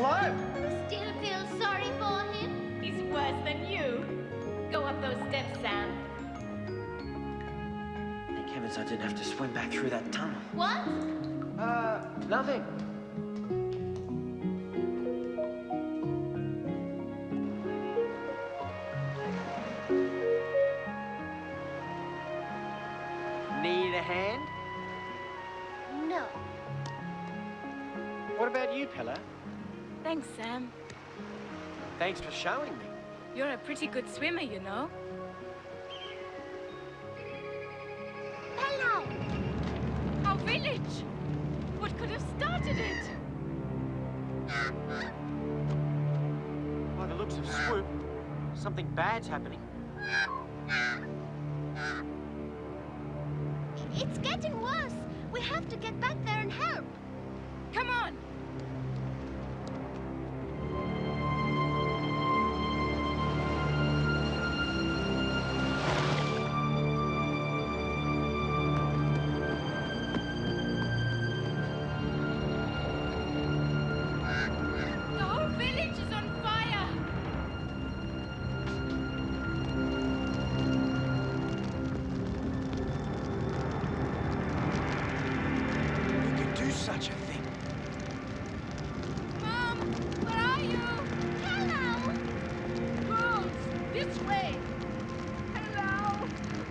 slope. I still feel sorry for him. He's worse than you. Go up those steps, Sam. Thank heavens I didn't have to swim back through that tunnel. What? Nothing. Need a hand? No. What about you, Pella? Thanks, Sam. Thanks for showing me. You're a pretty good swimmer, you know. Hello. Our village! What could have started it? By the looks of Swoop, something bad's happening. It's getting worse. We have to get back there and help. Come on! The whole village is on fire! Who could do such a thing? Mom, where are you? Hello. Girls, this way! Hello!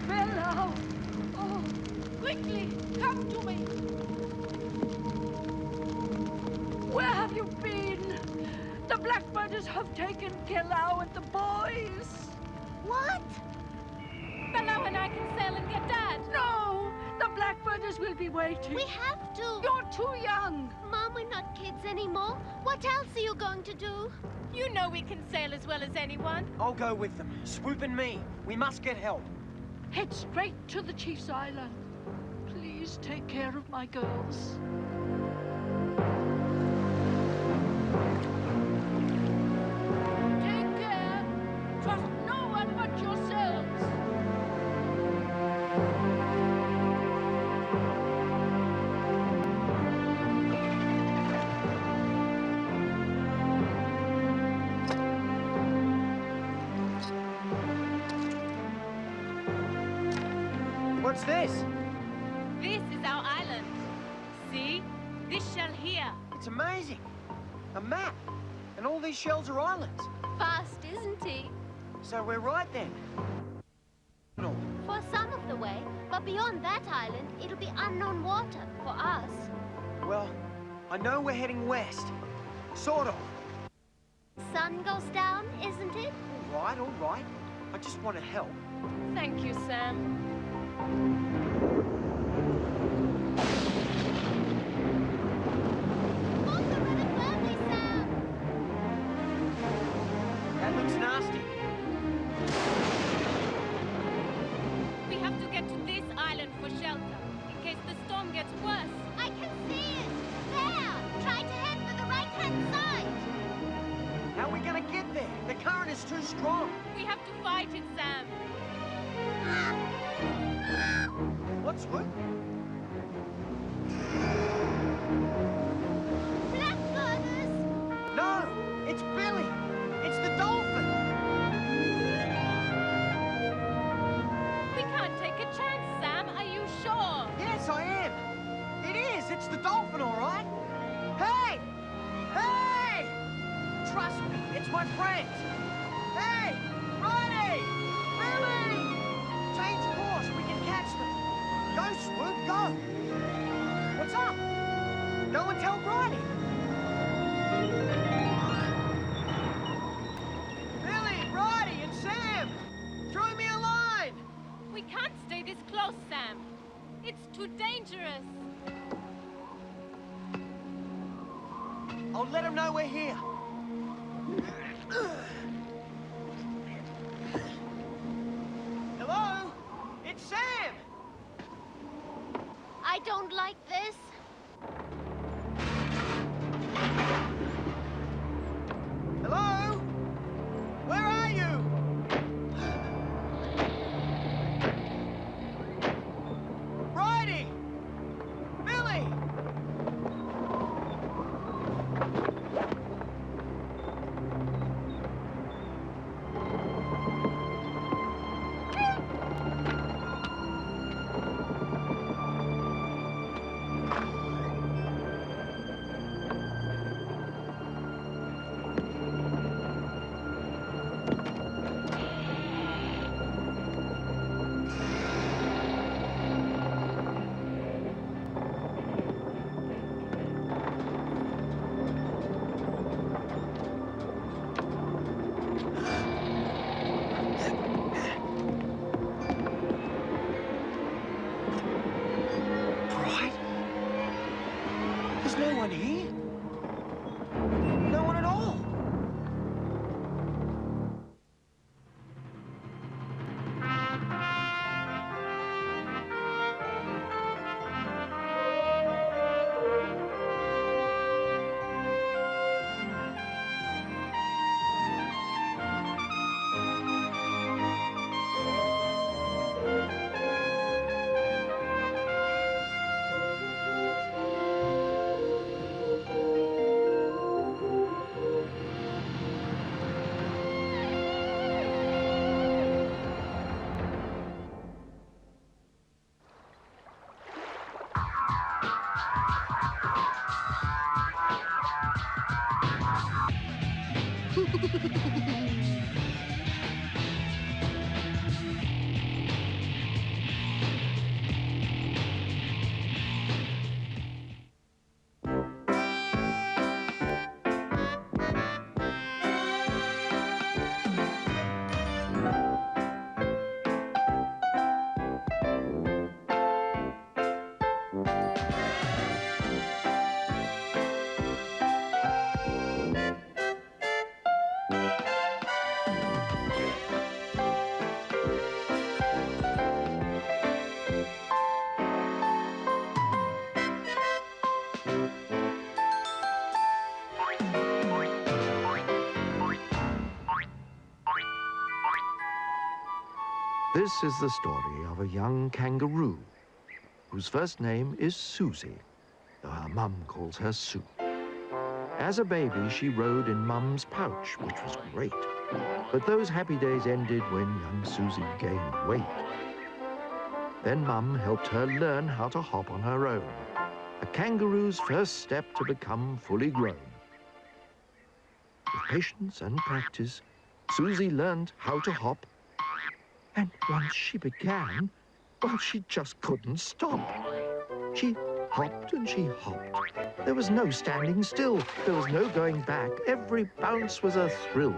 Hello! Oh, quickly, come to me! Where have you been? The Blackbirders have taken Kelau and the boys! What? Belau and I can sail and get Dad! No! The Blackbirders will be waiting! We have to. You're too young! Mom, we're not kids anymore. What else are you going to do? You know we can sail as well as anyone. I'll go with them. Swoop and me. We must get help. Head straight to the Chief's Island. Please take care of my girls. Take care. Trust no one but yourselves. What's this? This is our island. See? This shell here. It's amazing. A map. And all these shells are islands. Fast, isn't he? So we're right then. No. For some of the way, but beyond that island, it'll be unknown water for us. Well, I know we're heading west. Sort of. Sun goes down, isn't it? All right, all right. I just want to help. Thank you, Sam. Both are really friendly, Sam. That looks nasty. We have to get to this island for shelter, in case the storm gets worse. I can see it. There. Try to head for the right-hand side. How are we gonna get there? The current is too strong. We have to fight it, Sam. What's what? Blackbirders. No! It's Billy! It's the dolphin! We can't take a chance, Sam. Are you sure? Yes, I am! It is! It's the dolphin, all right! Hey! Hey! Trust me, it's my friends! Hey! Ronnie! Billy! Change course, we can catch them! Go, Swoop, go! What's up? Go and tell Bridie! Billy, Bridie, and Sam! Throw me a line! We can't stay this close, Sam. It's too dangerous. I'll let them know we're here. Hello? It's Sam! I don't like this. Hello? Where are you? Bridie! Billy! right? There's no one here. No one at all. This is the story of a young kangaroo whose first name is Susie, though her mum calls her Sue. As a baby, she rode in Mum's pouch, which was great. But those happy days ended when young Susie gained weight. Then Mum helped her learn how to hop on her own, a kangaroo's first step to become fully grown. With patience and practice, Susie learned how to hop. And once she began, well, she just couldn't stop. She hopped and she hopped. There was no standing still. There was no going back. Every bounce was a thrill.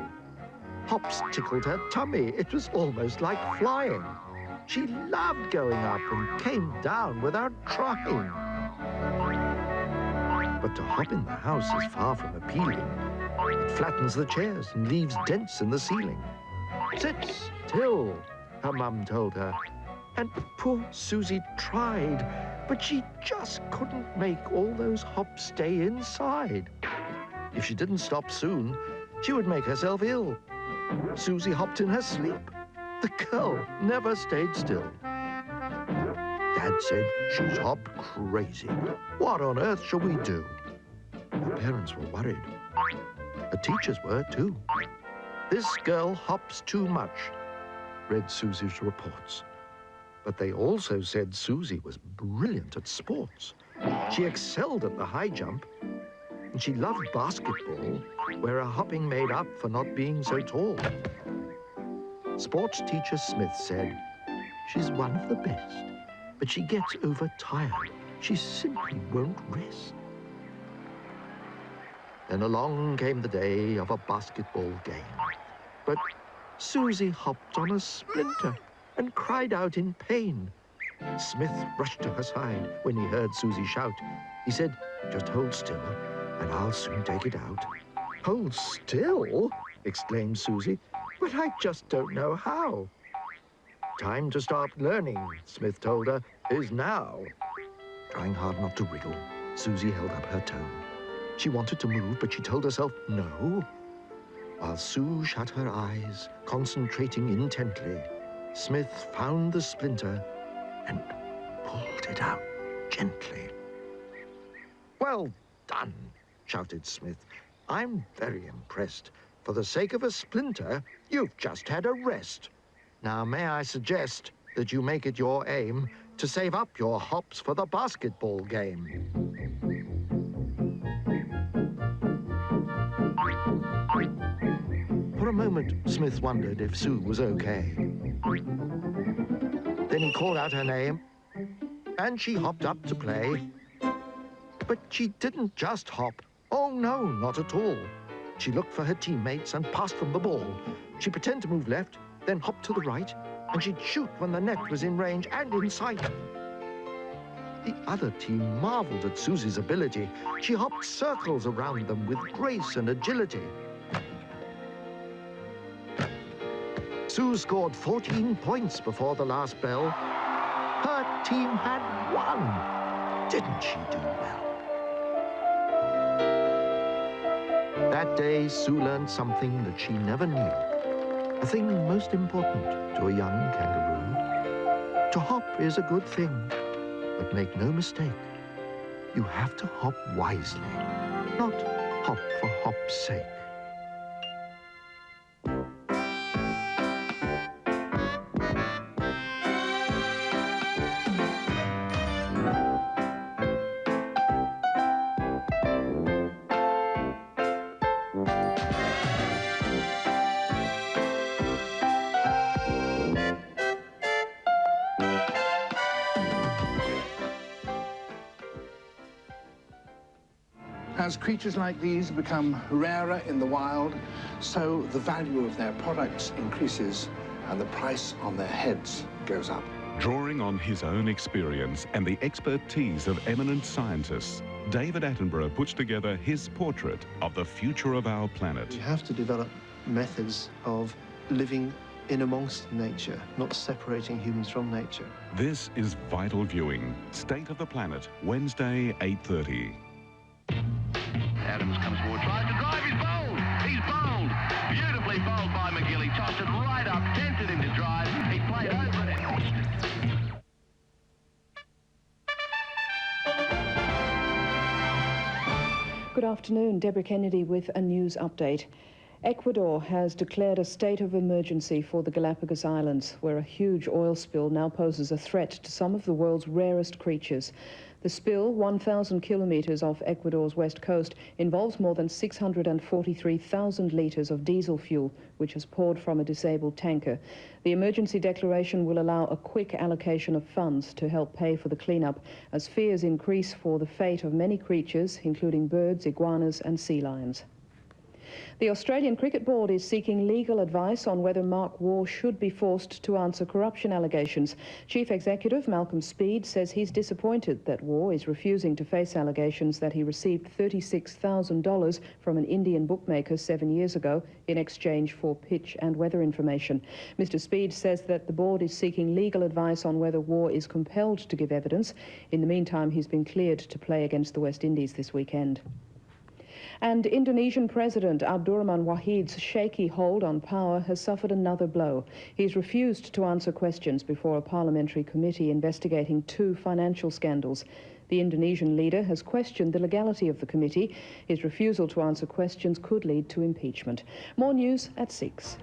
Hops tickled her tummy. It was almost like flying. She loved going up and came down without trying. But to hop in the house is far from appealing. It flattens the chairs and leaves dents in the ceiling. Sit still, her mum told her. And poor Susie tried, but she just couldn't make all those hops stay inside. If she didn't stop soon, she would make herself ill. Susie hopped in her sleep. The girl never stayed still. Dad said, "She's hopped crazy. What on earth shall we do?" Her parents were worried. The teachers were too. "This girl hops too much," read Susie's reports. But they also said Susie was brilliant at sports. She excelled at the high jump, and she loved basketball, where her hopping made up for not being so tall. Sports teacher Smith said, "She's one of the best, but she gets overtired. She simply won't rest." Then along came the day of a basketball game. But Susie hopped on a splinter and cried out in pain. Smith rushed to her side when he heard Susie shout. He said, "Just hold still, and I'll soon take it out." "Hold still?" exclaimed Susie. "But I just don't know how." "Time to start learning," Smith told her, "is now." Trying hard not to wriggle, Susie held up her toe. She wanted to move, but she told herself no. While Sue shut her eyes, concentrating intently, Smith found the splinter and pulled it out gently. "Well done," shouted Smith. "I'm very impressed. For the sake of a splinter, you've just had a rest. Now, may I suggest that you make it your aim to save up your hops for the basketball game?" For a moment, Smith wondered if Sue was okay. Then he called out her name, and she hopped up to play. But she didn't just hop. Oh, no, not at all. She looked for her teammates and passed them the ball. She'd pretend to move left, then hop to the right, and she'd shoot when the net was in range and in sight. The other team marveled at Susie's ability. She hopped circles around them with grace and agility. Sue scored 14 points before the last bell. Her team had won. Didn't she do well? That day, Sue learned something that she never knew. A thing most important to a young kangaroo. To hop is a good thing, but make no mistake, you have to hop wisely, not hop for hop's sake. As creatures like these become rarer in the wild, so the value of their products increases and the price on their heads goes up. Drawing on his own experience and the expertise of eminent scientists, David Attenborough puts together his portrait of the future of our planet. We have to develop methods of living in amongst nature, not separating humans from nature. This is Vital Viewing, State of the Planet, Wednesday, 8:30. Adams comes forward, tries to drive, he's bowled! He's bowled! Beautifully bowled by McGill. He tossed it right up, tempted him to drive. He played over it. Good afternoon, Deborah Kennedy with a news update. Ecuador has declared a state of emergency for the Galapagos Islands, where a huge oil spill now poses a threat to some of the world's rarest creatures. The spill, 1,000 kilometers off Ecuador's west coast, involves more than 643,000 liters of diesel fuel, which is poured from a disabled tanker. The emergency declaration will allow a quick allocation of funds to help pay for the cleanup, as fears increase for the fate of many creatures, including birds, iguanas and sea lions. The Australian Cricket Board is seeking legal advice on whether Mark Waugh should be forced to answer corruption allegations. Chief Executive Malcolm Speed says he's disappointed that Waugh is refusing to face allegations that he received $36,000 from an Indian bookmaker 7 years ago in exchange for pitch and weather information. Mr. Speed says that the board is seeking legal advice on whether Waugh is compelled to give evidence. In the meantime, he's been cleared to play against the West Indies this weekend. And Indonesian President Abdurrahman Wahid's shaky hold on power has suffered another blow. He's refused to answer questions before a parliamentary committee investigating 2 financial scandals. The Indonesian leader has questioned the legality of the committee. His refusal to answer questions could lead to impeachment. More news at 6.